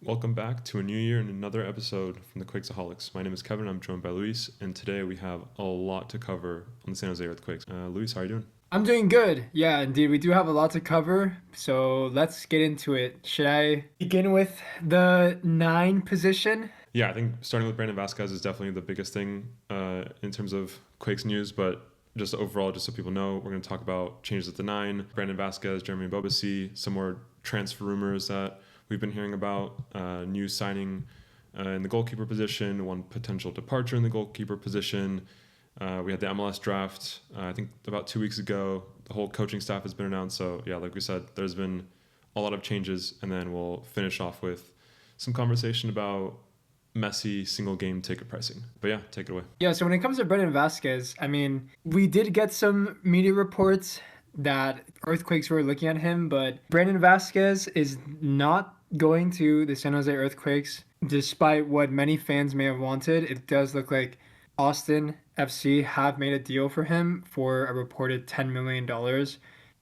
Welcome back to a new year and another episode from the Quakesaholics. My name is Kevin. I'm joined by Luis, and today we have a lot to cover on the San Jose Earthquakes. Luis, how are you doing? I'm doing good. Yeah, indeed. We do have a lot to cover. So let's get into it. Should I begin with the nine position? Yeah, I think starting with Brandon Vasquez is definitely the biggest thing in terms of Quakes news, but just overall, just so people know, we're going to talk about changes at the nine, Brandon Vasquez, Jeremy Ebobisse, some more transfer rumors that we've been hearing about, new signing in the goalkeeper position, one potential departure in the goalkeeper position. We had the MLS draft, I think about 2 weeks ago. The whole coaching staff has been announced. So, yeah, like we said, there's been a lot of changes. And then we'll finish off with some conversation about messy single game ticket pricing. But yeah, take it away. Yeah, so when it comes to Brandon Vasquez, we did get some media reports that Earthquakes were looking at him, but Brandon Vasquez is not going to the San Jose Earthquakes, despite what many fans may have wanted. It does look like Austin FC have made a deal for him for a reported $10 million.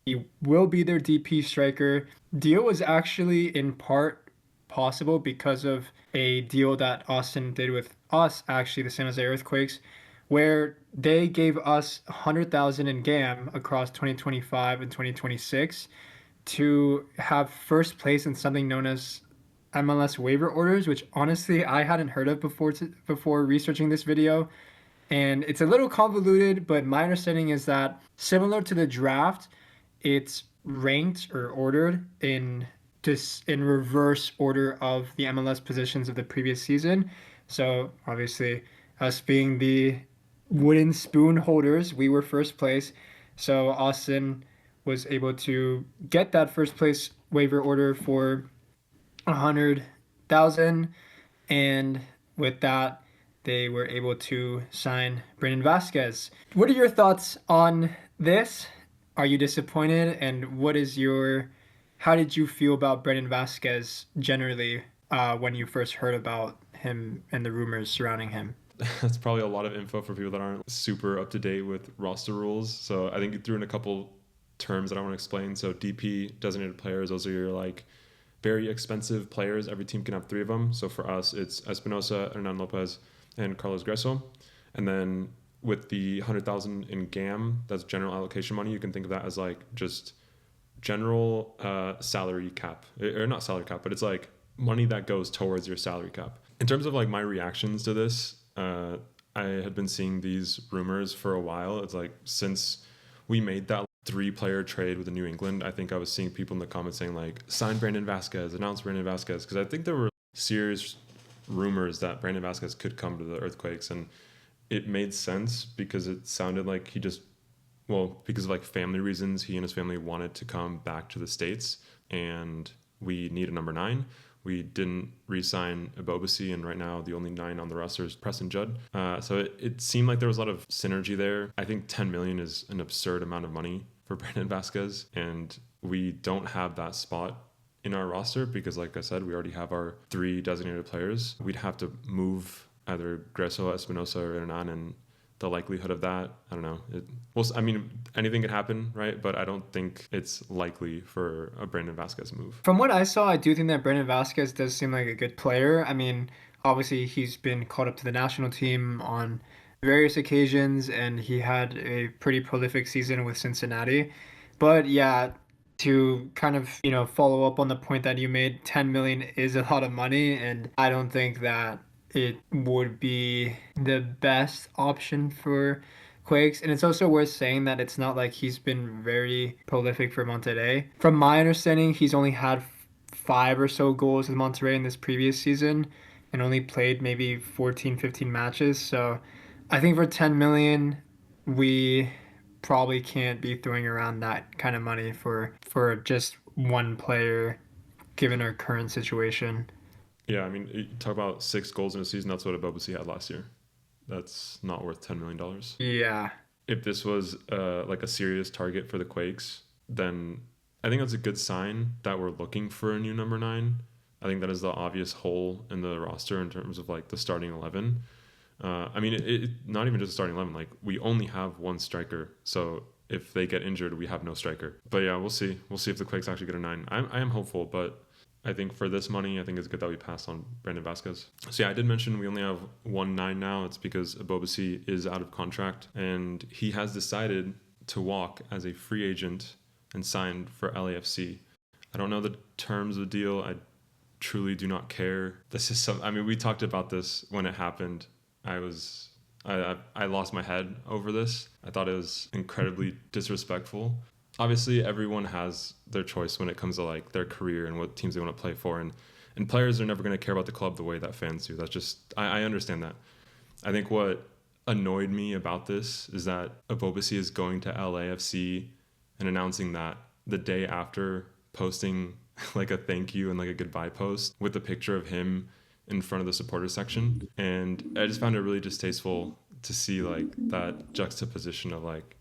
He will be their DP striker. Deal was actually in part possible because of a deal that Austin did with us, actually, the San Jose Earthquakes, where they gave us 100,000 in GAM across 2025 and 2026 to have first place in something known as MLS waiver orders, which honestly I hadn't heard of before researching this video. And it's a little convoluted, but my understanding is that similar to the draft, it's ranked or ordered in reverse order of the MLS positions of the previous season. So obviously, us being the wooden spoon holders, we were first place. So Austin was able to get that first place waiver order for 100,000, and with that, they were able to sign Brandon Vasquez. What are your thoughts on this? Are you disappointed? And how did you feel about Brandon Vasquez generally when you first heard about him and the rumors surrounding him? That's probably a lot of info for people that aren't super up to date with roster rules. So I think you threw in a couple terms that I want to explain. So DP, designated players, those are your like very expensive players. Every team can have three of them. So for us, it's Espinosa, Hernan Lopez, and Carlos Greso. And then with the 100,000 in GAM, that's general allocation money. You can think of that as like just general salary cap, or not salary cap, but it's like money that goes towards your salary cap. In terms of like my reactions to this, I had been seeing these rumors for a while. It's like since we made that 3-player trade with the New England, I think I was seeing people in the comments saying like, sign Brandon Vasquez, announce Brandon Vasquez, because I think there were serious rumors that Brandon Vasquez could come to the Earthquakes, and it made sense because it sounded like because of like family reasons, he and his family wanted to come back to the States, and we need a number 9. We didn't re-sign Ebobisse, and right now the only 9 on the roster is Preston Judd. So it seemed like there was a lot of synergy there. I think 10 million is an absurd amount of money for Brandon Vasquez, and we don't have that spot in our roster because, like I said, we already have our 3 designated players. We'd have to move either Greso, Espinosa, or Hernan, and the likelihood of that, I don't know. Anything could happen, right? But I don't think it's likely for a Brandon Vasquez move. From what I saw, I do think that Brandon Vasquez does seem like a good player. Obviously, he's been called up to the national team on various occasions, and he had a pretty prolific season with Cincinnati. But yeah, to kind of, follow up on the point that you made, 10 million is a lot of money, and I don't think that it would be the best option for Quakes. And it's also worth saying that it's not like he's been very prolific for Monterrey. From my understanding, he's only had 5 or so goals with Monterrey in this previous season and only played maybe 14, 15 matches. So I think for 10 million, we probably can't be throwing around that kind of money for just one player given our current situation. Yeah, you talk about 6 goals in a season. That's what Ebobisse had last year. That's not worth $10 million. Yeah. If this was like a serious target for the Quakes, then I think that's a good sign that we're looking for a new number 9. I think that is the obvious hole in the roster in terms of like the starting 11. Not even just the starting 11. Like we only have one striker, so if they get injured, we have no striker. But yeah, we'll see. We'll see if the Quakes actually get a 9. I am hopeful, but I think for this money, I think it's good that we passed on Brandon Vasquez. So yeah, I did mention we only have 1.9 now. It's because Ebobisse is out of contract and he has decided to walk as a free agent and signed for LAFC. I don't know the terms of the deal. I truly do not care. This is some. I mean, we talked about this when it happened. I lost my head over this. I thought it was incredibly disrespectful. Obviously everyone has their choice when it comes to like their career and what teams they want to play for, and players are never going to care about the club the way that fans do. That's just I understand that. I think what annoyed me about this is that Ebobisse is going to LAFC and announcing that the day after posting like a thank you and like a goodbye post with a picture of him in front of the supporter section, and I just found it really distasteful to see like that juxtaposition of like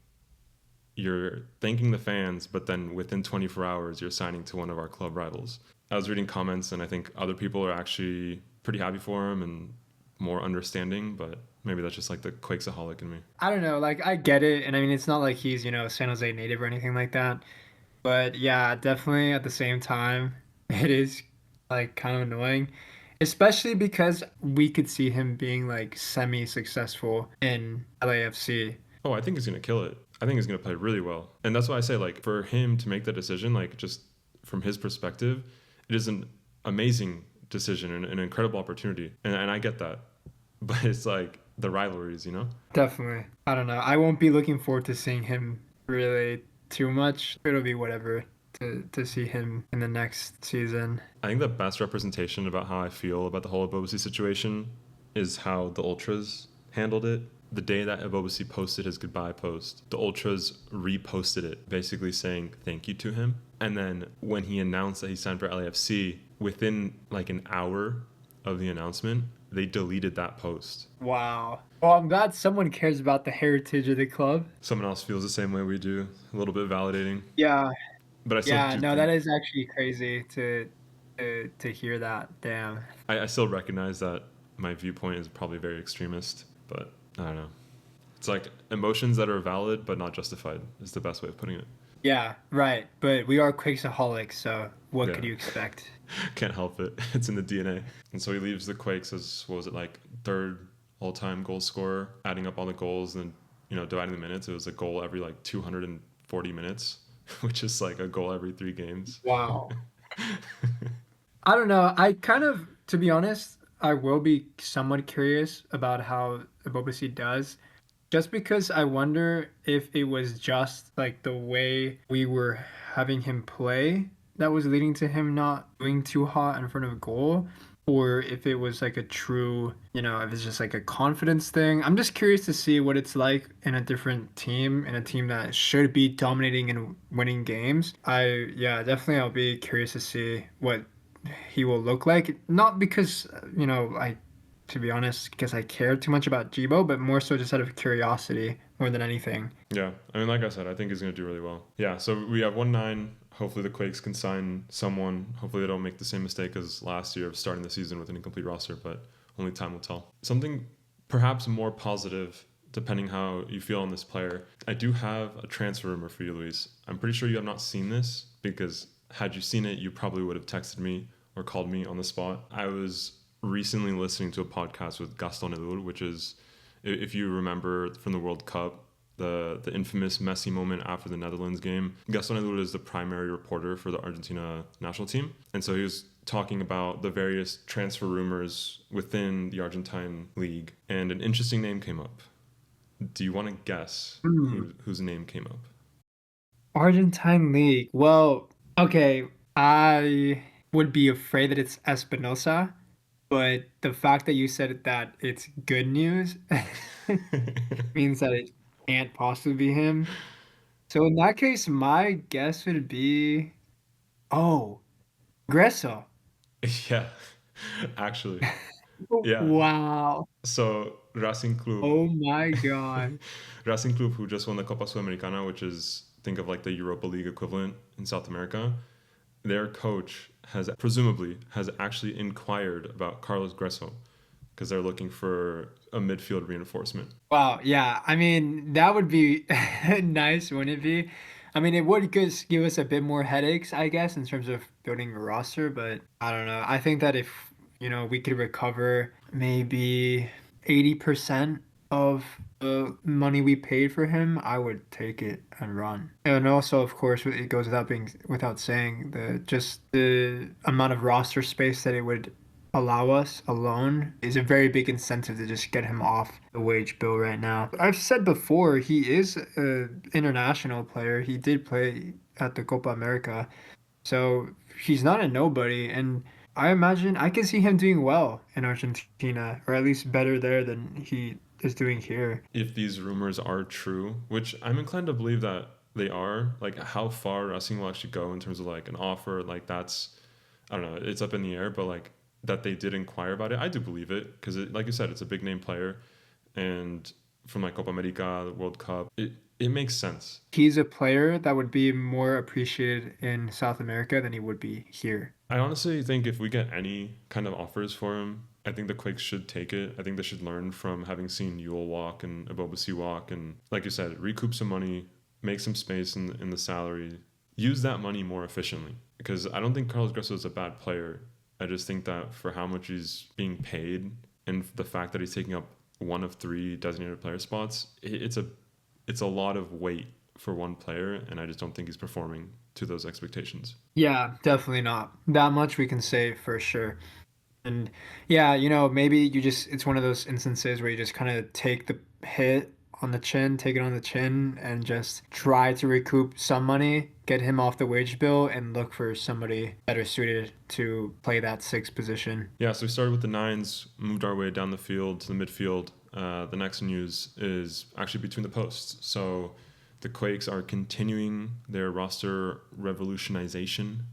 you're thanking the fans, but then within 24 hours, you're signing to one of our club rivals. I was reading comments, and I think other people are actually pretty happy for him and more understanding, but maybe that's just like the Quakesaholic in me. I don't know, like I get it, and I mean it's not like he's, San Jose native or anything like that. But yeah, definitely at the same time, it is like kind of annoying, especially because we could see him being like semi-successful in LAFC. Oh, I think he's going to kill it. I think he's going to play really well. And that's why I say, like, for him to make that decision, like, just from his perspective, it is an amazing decision and an incredible opportunity. And I get that. But it's like the rivalries, you know? Definitely. I don't know. I won't be looking forward to seeing him really too much. It'll be whatever to see him in the next season. I think the best representation about how I feel about the whole Ebobisse situation is how the Ultras handled it. The day that Ebobisse posted his goodbye post, the Ultras reposted it, basically saying thank you to him. And then when he announced that he signed for LAFC, within like an hour of the announcement, they deleted that post. Wow. Well, I'm glad someone cares about the heritage of the club. Someone else feels the same way we do. A little bit validating. Yeah. But I still Yeah, do no, think that is actually crazy to hear that. Damn. I still recognize that my viewpoint is probably very extremist, but I don't know. It's like emotions that are valid but not justified is the best way of putting it. Yeah, right. But we are Quakesaholics, so what could Yeah. you expect? Can't help it. It's in the DNA. And so he leaves the Quakes as, what was it, like third all-time goal scorer, adding up all the goals and, dividing the minutes. It was a goal every like 240 minutes, which is like a goal every 3 games. Wow. I don't know. To be honest, I will be somewhat curious about how Ebobisse does, just because I wonder if it was just like the way we were having him play that was leading to him not doing too hot in front of a goal, or if it was like a true, if it's just like a confidence thing. I'm just curious to see what it's like in a different team, in a team that should be dominating and winning games. Yeah, definitely I'll be curious to see what he will look like. Not because, to be honest, because I care too much about Jibo, but more so just out of curiosity more than anything. Yeah. I mean, like I said, I think he's going to do really well. Yeah. So we have 1-9. Hopefully the Quakes can sign someone. Hopefully they don't make the same mistake as last year of starting the season with an incomplete roster, but only time will tell. Something perhaps more positive, depending how you feel on this player. I do have a transfer rumor for you, Luis. I'm pretty sure you have not seen this, because had you seen it, you probably would have texted me or called me on the spot. I was recently listening to a podcast with Gaston Elul, which is, if you remember from the World Cup, the infamous Messi moment after the Netherlands game. Gaston Elul is the primary reporter for the Argentina national team. And so he was talking about the various transfer rumors within the Argentine league. And an interesting name came up. Do you want to guess whose name came up? Argentine League. Well, okay, I would be afraid that it's Espinosa, but the fact that you said that it's good news means that it can't possibly be him. So in that case, my guess would be, oh, Gresso. Yeah, actually. Yeah. Wow. So Racing Club, Oh my God. Racing Club, who just won the Copa Sudamericana, which is, think of like the Europa League equivalent in South America, their coach has actually inquired about Carlos Gresso because they're looking for a midfield reinforcement. Wow. Yeah. I mean, that would be nice, wouldn't it be? I mean, it would give us a bit more headaches, I guess, in terms of building a roster, but I don't know. I think that if, we could recover maybe 80% of the money we paid for him, I would take it and run. And also, of course, it goes without saying, the amount of roster space that it would allow us alone is a very big incentive to just get him off the wage bill right now. I've said before, he is an international player. He did play at the Copa America, so he's not a nobody. And I imagine I can see him doing well in Argentina, or at least better there than he is doing here. If these rumors are true, which I'm inclined to believe that they are, like how far Racing will actually go in terms of like an offer, like that's, I don't know, it's up in the air, but like that they did inquire about it, I do believe it because, like you said, it's a big name player, and from like Copa America, the World Cup, it makes sense. He's a player that would be more appreciated in South America than he would be here. I honestly think if we get any kind of offers for him, I think the Quakes should take it. I think they should learn from having seen Yule walk and Ebobisse walk, and like you said, recoup some money, make some space in the salary, use that money more efficiently. Because I don't think Carlos Grosso is a bad player. I just think that for how much he's being paid and the fact that he's taking up one of 3 designated player spots, it's a lot of weight for one player, and I just don't think he's performing to those expectations. Yeah, definitely not. That much we can say for sure. And yeah, maybe it's one of those instances where you just kind of take the hit on the chin, take it on the chin, and just try to recoup some money, get him off the wage bill, and look for somebody better suited to play that 6th position. Yeah, so we started with the 9s, moved our way down the field to the midfield. The next news is actually between the posts. So the Quakes are continuing their roster revolutionization.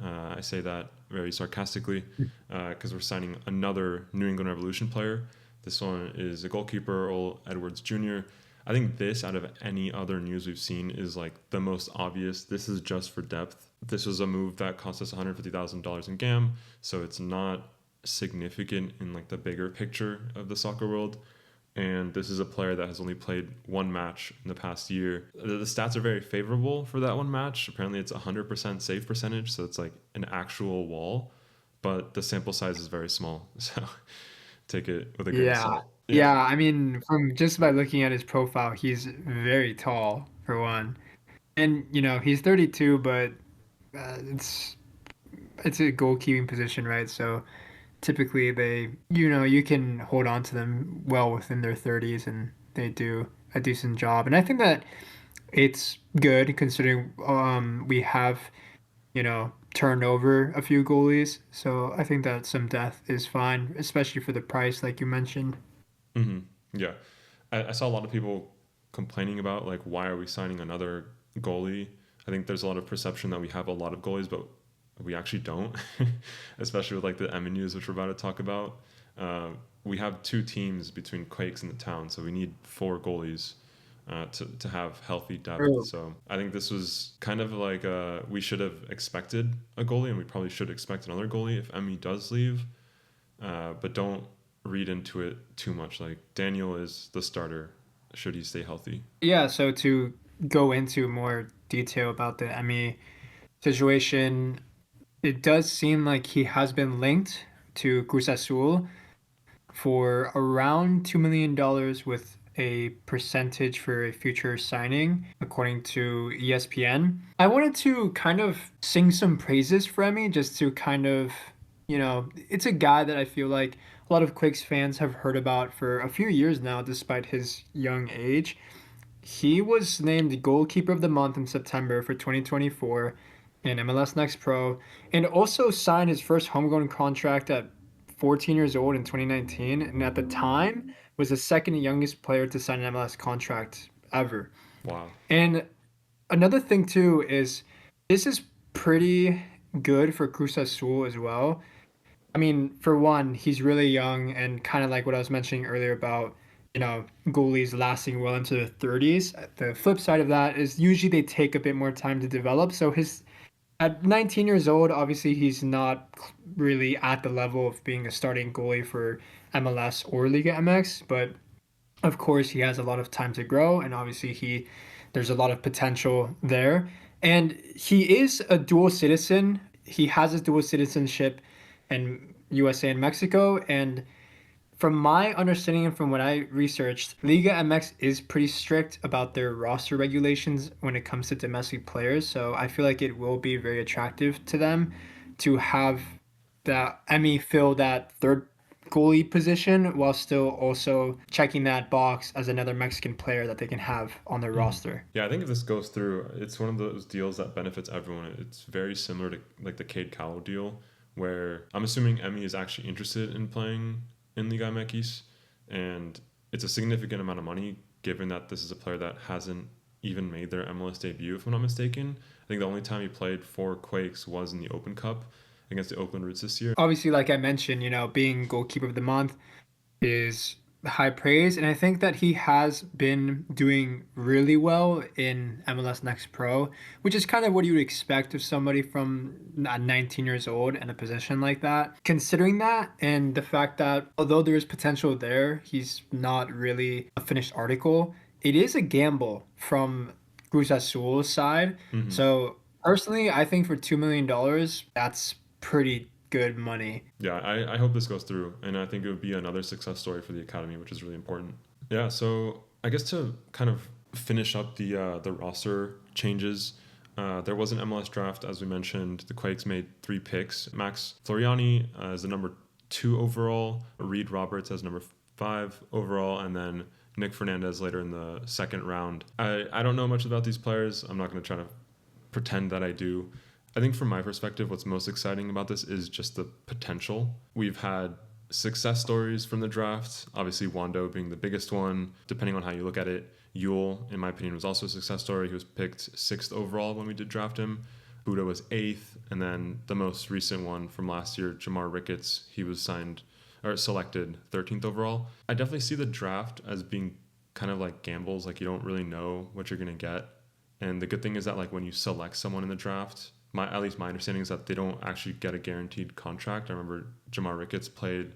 I say that very sarcastically because we're signing another New England Revolution player. This one is a goalkeeper, Earl Edwards Jr. I think this, out of any other news we've seen, is like the most obvious. This is just for depth. This was a move that cost us $150,000 in GAM, so it's not significant in like the bigger picture of the soccer world. And this is a player that has only played 1 match in the past year. The stats are very favorable for that 1 match. Apparently it's 100% save percentage, so it's like an actual wall, but the sample size is very small. So take it with a grain of salt. Yeah, I mean, from just by looking at his profile, he's very tall for one. And, he's 32, but it's a goalkeeping position, right? So typically you can hold on to them well within their 30s, and they do a decent job. And I think that it's good considering we have, turned over a few goalies. So I think that some depth is fine, especially for the price, like you mentioned. Mm-hmm. Yeah. I saw a lot of people complaining about like, why are we signing another goalie? I think there's a lot of perception that we have a lot of goalies, but we actually don't, especially with like the Emi news, which we're about to talk about. We have 2 teams between Quakes and the town, so we need 4 goalies to have healthy depth. True. So I think this was kind of like we should have expected a goalie, and we probably should expect another goalie if Emi does leave. But don't read into it too much. Like Daniel is the starter should he stay healthy. Yeah, so to go into more detail about the Emi situation, it does seem like he has been linked to Cruz Azul for around $2 million with a percentage for a future signing, according to ESPN. I wanted to kind of sing some praises for Emi, just to kind of, it's a guy that I feel like a lot of Quakes fans have heard about for a few years now, despite his young age. He was named Goalkeeper of the Month in September for 2024 in MLS Next Pro, and also signed his first homegrown contract at 14 years old in 2019, and at the time was the 2nd youngest player to sign an MLS contract ever. Wow. And another thing too is this is pretty good for Cruz Azul as well. I mean, for one, he's really young, and kind of like what I was mentioning earlier about, goalies lasting well into their 30s. The flip side of that is usually they take a bit more time to develop. So at 19 years old, obviously he's not really at the level of being a starting goalie for MLS or Liga MX, but of course he has a lot of time to grow, and obviously he there's a lot of potential there. And he is a dual citizen. He has a dual citizenship in USA and Mexico. And from my understanding and from what I researched, Liga MX is pretty strict about their roster regulations when it comes to domestic players. So I feel like it will be very attractive to them to have that Emi fill that third goalie position while still also checking that box as another Mexican player that they can have on their roster. Yeah, I think if this goes through, it's one of those deals that benefits everyone. It's very similar to like the Cade Cowell deal, where I'm assuming Emi is actually interested in playing in Liga MX, and it's a significant amount of money given that this is a player that hasn't even made their MLS debut, if I'm not mistaken. I think the only time he played for Quakes was in the Open Cup against the Oakland Roots this year. Obviously, like I mentioned, being goalkeeper of the month is high praise, and I think that he has been doing really well in MLS Next Pro, which is kind of what you would expect of somebody from 19 years old in a position like that. Considering that and the fact that although there is potential there, he's not really a finished article. It is a gamble from Cruz Azul's side. Mm-hmm. So personally, I think for $2 million, that's pretty good money. Yeah, I hope this goes through, and I think it would be another success story for the academy, which is really important. Yeah, so I guess to kind of finish up the roster changes, there was an MLS draft, as we mentioned. The Quakes made 3 picks. Max Floriani as the number 2 overall, Reed Roberts as number 5 overall, and then Nick Fernandez later in the second round. I don't know much about these players. I'm not going to try to pretend that I do. I think from my perspective, what's most exciting about this is just the potential. We've had success stories from the draft, obviously Wando being the biggest one. Depending on how you look at it, Yule, in my opinion, was also a success story. He was picked 6th overall when we did draft him. Buda was 8th, and then the most recent one from last year, Jamar Ricketts, he was selected 13th overall. I definitely see the draft as being kind of like gambles, like you don't really know what you're going to get. And the good thing is that like when you select someone in the draft, at least my understanding is that they don't actually get a guaranteed contract. I remember Jamar Ricketts played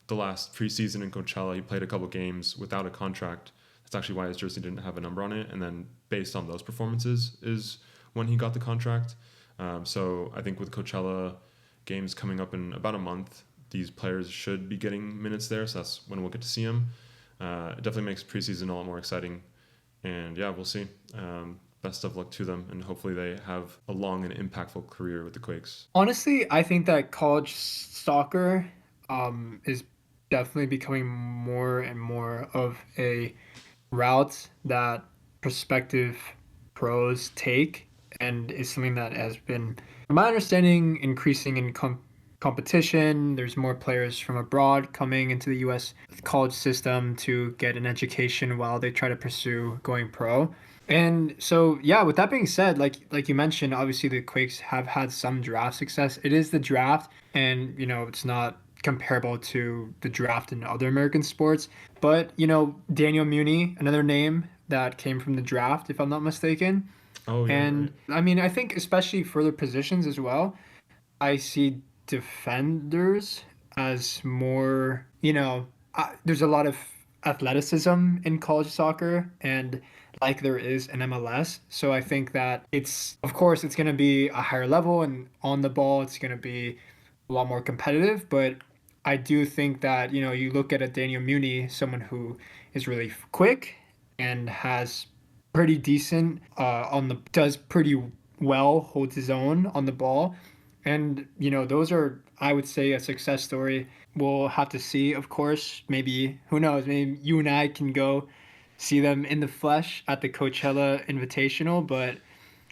the last preseason in Coachella. He played a couple games without a contract. That's actually why his jersey didn't have a number on it. And then based on those performances is when he got the contract. So I think with Coachella games coming up in about a month, these players should be getting minutes there. So that's when we'll get to see them. It definitely makes preseason a lot more exciting. And yeah, we'll see. Best of luck to them, and hopefully they have a long and impactful career with the Quakes. Honestly, I think that college soccer is definitely becoming more and more of a route that prospective pros take, and is something that has been, from my understanding, increasing in competition. There's more players from abroad coming into the U.S. college system to get an education while they try to pursue going pro. And so, yeah, with that being said, like you mentioned, obviously the Quakes have had some draft success. It is the draft, and, it's not comparable to the draft in other American sports. But, Daniel Muni, another name that came from the draft, if I'm not mistaken. Oh, yeah. And, right. I mean, I think especially for the positions as well, I see defenders as more, there's a lot of athleticism in college soccer, and like there is in MLS. So I think that of course, it's going to be a higher level, and on the ball, it's going to be a lot more competitive. But I do think that, you look at a Daniel Muni, someone who is really quick and has pretty decent, does pretty well, holds his own on the ball. And, those are, I would say, a success story. We'll have to see, of course. Maybe, who knows, maybe you and I can go see them in the flesh at the Coachella Invitational. But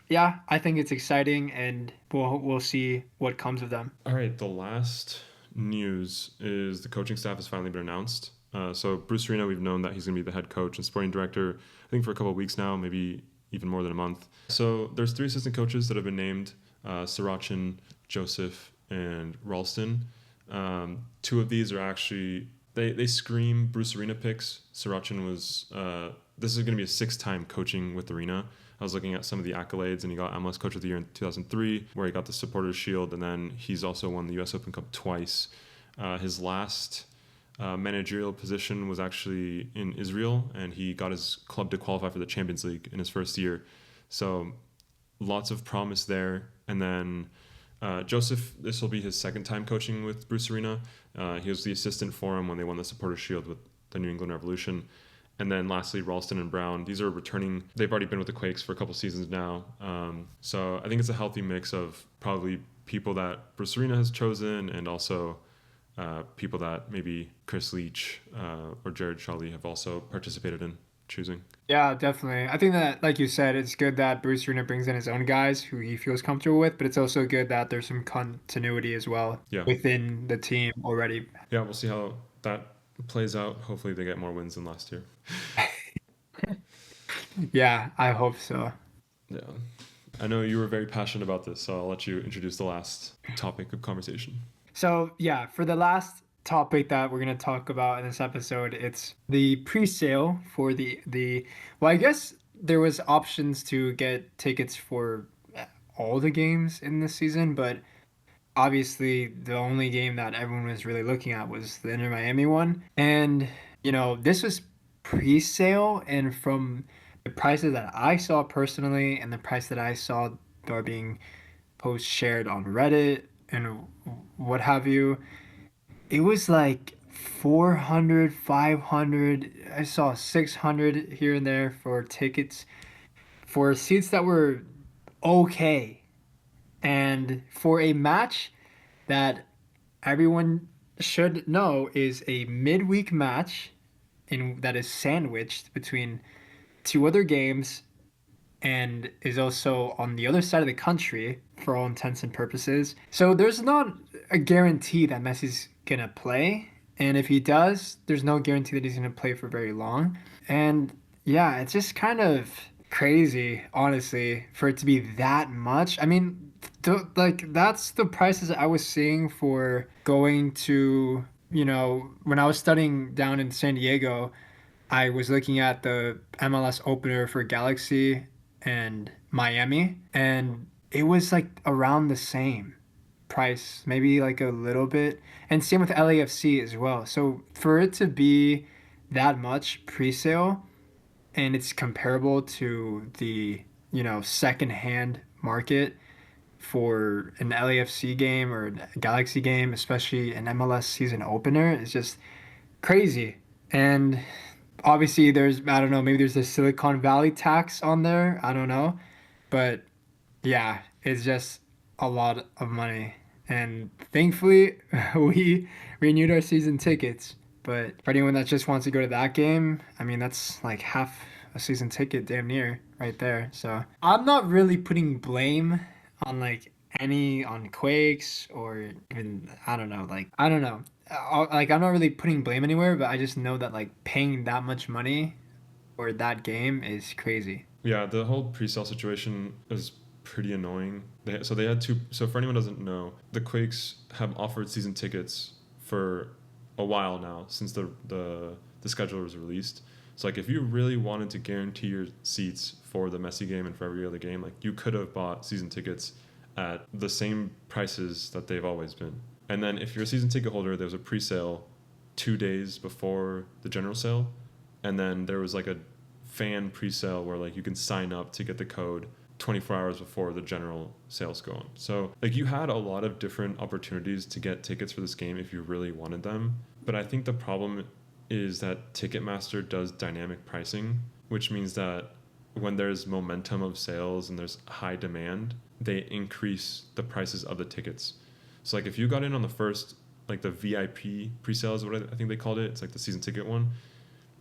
yeah, I think it's exciting, and we'll see what comes of them. All right, the last news is the coaching staff has finally been announced. So Bruce Arena, we've known that he's going to be the head coach and sporting director, I think for a couple of weeks now, maybe even more than a month. So there's 3 assistant coaches that have been named, Sirachin, Joseph, and Ralston. 2 of these are actually, they scream Bruce Arena picks. Sirachin was, this is going to be a 6th-time coaching with Arena. I was looking at some of the accolades, and he got MLS Coach of the Year in 2003, where he got the Supporters Shield, and then he's also won the U.S. Open Cup twice. His last managerial position was actually in Israel, and he got his club to qualify for the Champions League in his first year. So lots of promise there. And then Joseph, this will be his second time coaching with Bruce Arena. He was the assistant for him when they won the Supporters Shield with the New England Revolution. And then lastly, Ralston and Brown. These are returning. They've already been with the Quakes for a couple seasons now. So I think it's a healthy mix of probably people that Bruce Arena has chosen and also people that maybe Chris Leach or Jared Shawley have also participated in choosing. Yeah, definitely. I think that, like you said, it's good that Bruce Arena brings in his own guys who he feels comfortable with, but it's also good that there's some continuity as well within the team already. Yeah, we'll see how that plays out. Hopefully they get more wins than last year. Yeah, I hope so. Yeah. I know you were very passionate about this, so I'll let you introduce the last topic of conversation. So, yeah, for the last topic that we're going to talk about in this episode, it's the pre-sale for well, I guess there was options to get tickets for all the games in this season, but obviously the only game that everyone was really looking at was the Inter Miami one. And, this was pre-sale, and from the prices that I saw personally and the price that I saw that are being shared on Reddit and what have you, it was like 400, 500. I saw 600 here and there for tickets for seats that were okay. And for a match that everyone should know is a midweek match that is sandwiched between two other games and is also on the other side of the country for all intents and purposes. So there's not a guarantee that Messi's going to play. And if he does, there's no guarantee that he's going to play for very long. And yeah, it's just kind of crazy, honestly, for it to be that much. I mean, that's the prices I was seeing for going to, when I was studying down in San Diego, I was looking at the MLS opener for Galaxy and Miami, and it was like around the same price, maybe like a little bit. And same with LAFC as well. So for it to be that much pre-sale and it's comparable to the, second-hand market for an LAFC game or a Galaxy game, especially an MLS season opener, is just crazy. And obviously there's, I don't know, maybe there's a Silicon Valley tax on there. I don't know. But yeah, it's just a lot of money. And thankfully, we renewed our season tickets. But for anyone that just wants to go to that game, I mean, that's like half a season ticket damn near right there. So I'm not really putting blame on on Quakes or even, I don't know. I'm not really putting blame anywhere, but I just know that paying that much money for that game is crazy. Yeah, the whole pre-sale situation is pretty annoying. They had two. So for anyone who doesn't know, the Quakes have offered season tickets for a while now since the schedule was released. So if you really wanted to guarantee your seats for the Messi game and for every other game, you could have bought season tickets at the same prices that they've always been. And then if you're a season ticket holder, there was a pre-sale 2 days before the general sale. And then there was a fan pre-sale where you can sign up to get the code 24 hours before the general sales go on. So you had a lot of different opportunities to get tickets for this game if you really wanted them. But I think the problem is that Ticketmaster does dynamic pricing, which means that when there's momentum of sales and there's high demand, they increase the prices of the tickets. So if you got in on the first, the VIP pre-sale is what I think they called it. It's the season ticket one.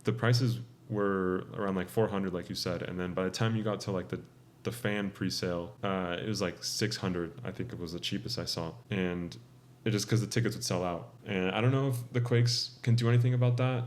The prices were around 400, like you said. And then by the time you got to the fan pre-sale, it was 600. I think it was the cheapest I saw. And it just because the tickets would sell out. And I don't know if the Quakes can do anything about that.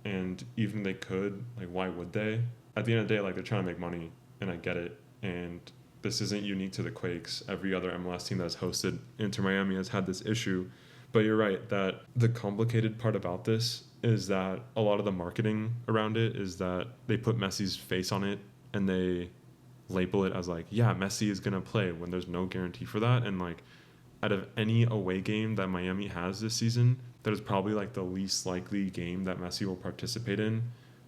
And even they could, why would they? At the end of the day, they're trying to make money, and I get it. And this isn't unique to the Quakes. Every other MLS team that's hosted Inter Miami has had this issue. But you're right that the complicated part about this is that a lot of the marketing around it is that they put Messi's face on it and they label it as Messi is going to play when there's no guarantee for that. And out of any away game that Miami has this season, that is probably like the least likely game that Messi will participate in,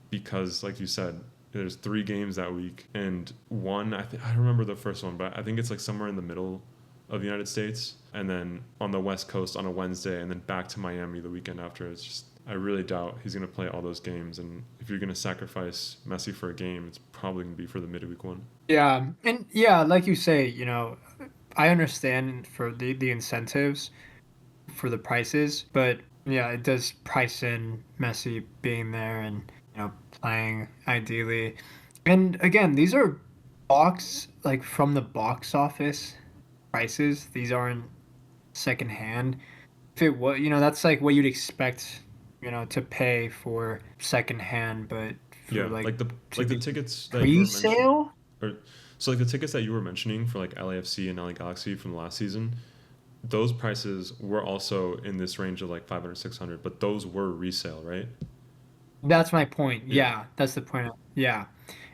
because like you said, there's 3 games that week, and one, I don't remember the first one, but I think it's like somewhere in the middle of the United States, and then on the West Coast on a Wednesday, and then back to Miami the weekend after. It's just, I really doubt he's going to play all those games, and if you're going to sacrifice Messi for a game, it's probably going to be for the midweek one. Yeah, and yeah, like you say, I understand for the incentives for the prices, but yeah, it does price in Messi being there and playing ideally. And again, these are like from the box office prices. These aren't secondhand. If it was, that's like what you'd expect, to pay for secondhand, but for Yeah, like the tickets that you were mentioning, pre-sale. or so like the tickets that you were mentioning for like LAFC and LA Galaxy from last season, those prices were also in this range of like 500, 600, but those were resale, right? That's my point. Yeah. Yeah, that's the point. Yeah,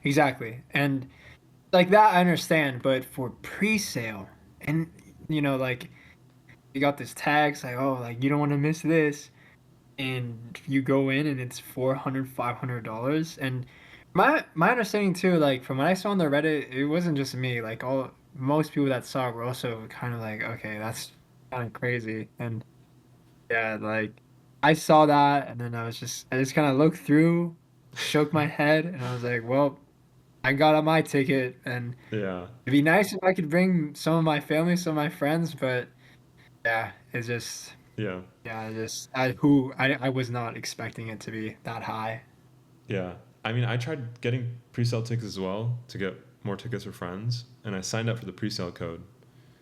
exactly. And like that, I understand, but for pre-sale, and like you got this tags like, oh, like you don't want to miss this, and you go in and it's $400, $500. And my understanding too, like from what I saw on the Reddit, it wasn't just me. Like most people that saw it were also kind of like, okay, that's kind of crazy. And yeah, like I saw that, and then I just kind of looked through, shook my head, and I was like, well, I got on my ticket, and Yeah. it'd be nice if I could bring some of my family, some of my friends, but yeah, it's just Yeah. yeah, I was not expecting it to be that high. Yeah. I mean, I tried getting pre-sale tickets as well to get more tickets for friends, and I signed up for the pre-sale code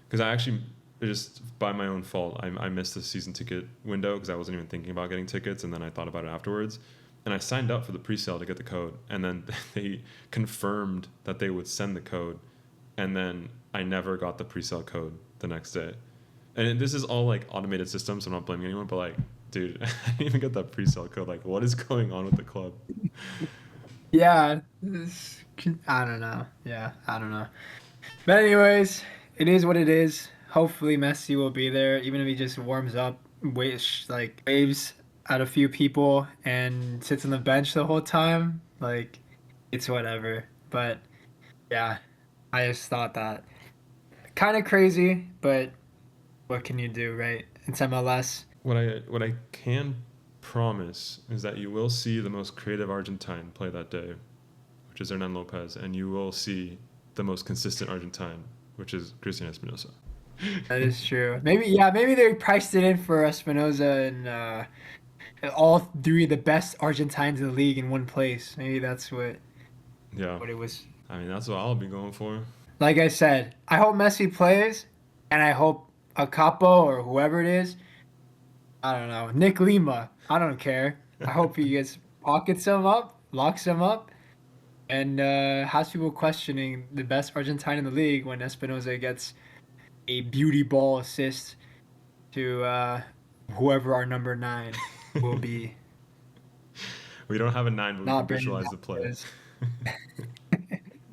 because I actually, just by my own fault, I missed the season ticket window because I wasn't even thinking about getting tickets, and then I thought about it afterwards, and I signed up for the pre-sale to get the code, and then they confirmed that they would send the code, and then I never got the pre-sale code the next day. And this is all like automated systems, so I'm not blaming anyone, but like, dude, I didn't even get that pre-sale code. Like, what is going on with the club? Yeah, I don't know. Yeah, I don't know. But anyways, it is what it is. Hopefully Messi will be there, even if he just warms up, waves at a few people and sits on the bench the whole time. Like, it's whatever. But yeah, I just thought that kind of crazy, but what can you do, right? It's MLS. What I can promise is that you will see the most creative Argentine play that day, which is Hernan Lopez, and you will see the most consistent Argentine, which is Cristian Espinosa. That is true. Maybe they priced it in for Espinoza and all 3 of the best Argentines in the league in one place. Maybe that's Yeah, what it was. I mean that's what I'll be going for. Like I said, I hope Messi plays, and I hope a capo or whoever it is, I don't know, Nick Lima, I don't care. I hope he gets pockets him up, locks him up, and has people questioning the best Argentine in the league when Espinoza gets a beauty ball assist to whoever our number 9 will be. We don't have a 9, but we Not can Brandon visualize the play. Vasquez.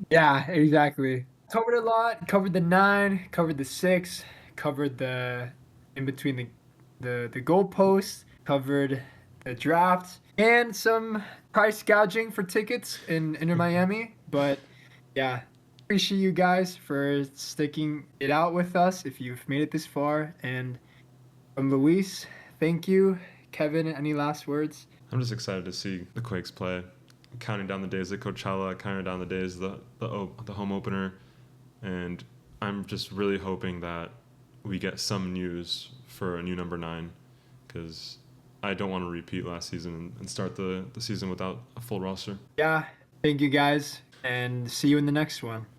Yeah, exactly. Covered a lot. Covered the 9. Covered the 6. Covered the in between the goalposts. Covered the draft and some price gouging for tickets in Inter Miami. But yeah, appreciate you guys for sticking it out with us if you've made it this far. And from Luis, thank you. Kevin, any last words? I'm just excited to see the Quakes play. Counting down the days of Coachella, counting down the days of the home opener, and I'm just really hoping that we get some news for a new number 9, because I don't want to repeat last season and start the season without a full roster. Yeah, thank you guys, and see you in the next one.